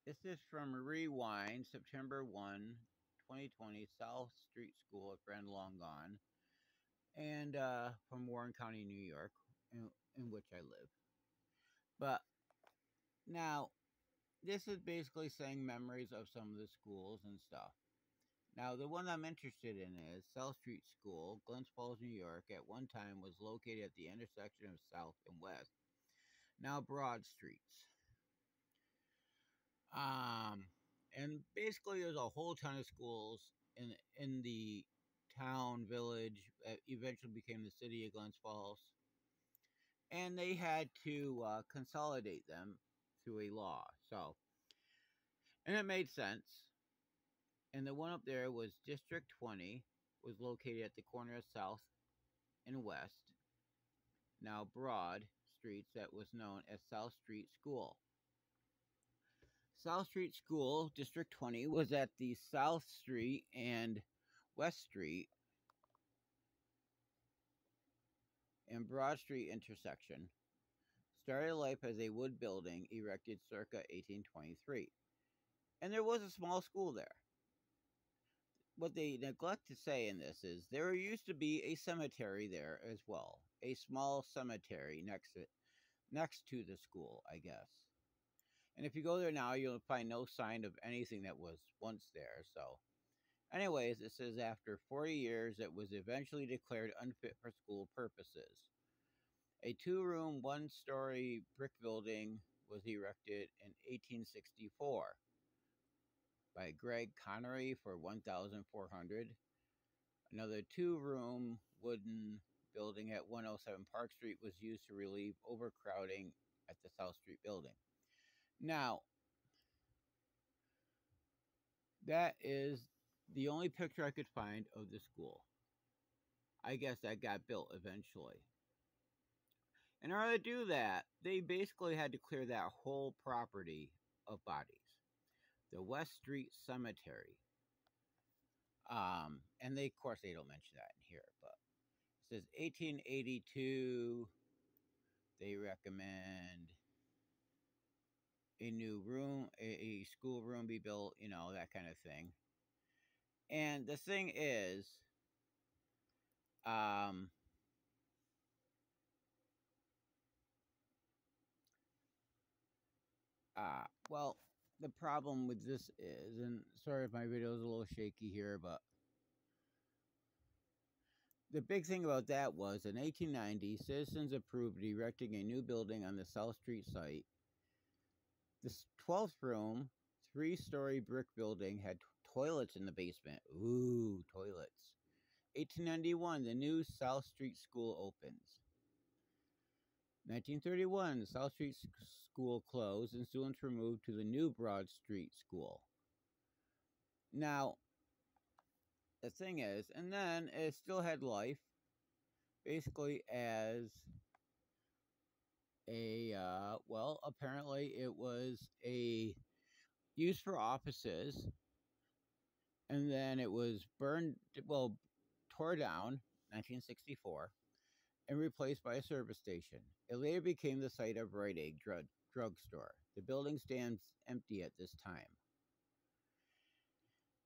This is from Rewind, September 1, 2020, South Street School at Friend Long Gone, and from Warren County, New York, in which I live. But now, this is basically saying memories of some of the schools and stuff. Now, the one I'm interested in is South Street School, Glens Falls, New York. At one time, was located at the intersection of South and West, now Broad Streets. And basically, there's a whole ton of schools in the town village that eventually became the city of Glens Falls, and they had to consolidate them through a law. So, and it made sense. And the one up there was District 20, was located at the corner of South and West, now Broad Streets, that was known as South Street School. South Street School, District 20, was at the South Street and West Street and Broad Street intersection. Started life as a wood building erected circa 1823. And there was a small school there. What they neglect to say in this is there used to be a cemetery there as well. A small cemetery next to the school, I guess. And if you go there now, you'll find no sign of anything that was once there. So, anyways, it says after 40 years, it was eventually declared unfit for school purposes. A 2-room, 1-story brick building was erected in 1864 by Greg Connery for $1,400. Another 2-room wooden building at 107 Park Street was used to relieve overcrowding at the South Street building. Now, that is the only picture I could find of the school. I guess that got built eventually. In order to do that, they basically had to clear that whole property of bodies. The West Street Cemetery. And they, of course, they don't mention that in here, but it says 1882. They recommend a new room, a school room be built, that kind of thing. And the thing is, well, the problem with this is, and sorry if my video is a little shaky here, but the big thing about that was in 1890, citizens approved erecting a new building on the South Street site. This 12th room, 3-story brick building had toilets in the basement. Ooh, toilets. 1891, the new South Street School opens. 1931, the South Street School closed and students were moved to the new Broad Street School. Now, the thing is, and then it still had life, basically as a, apparently it was used for offices, and then it was tore down, 1964, and replaced by a service station. It later became the site of Rite Aid drugstore. The building stands empty at this time.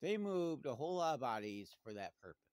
They moved a whole lot of bodies for that purpose.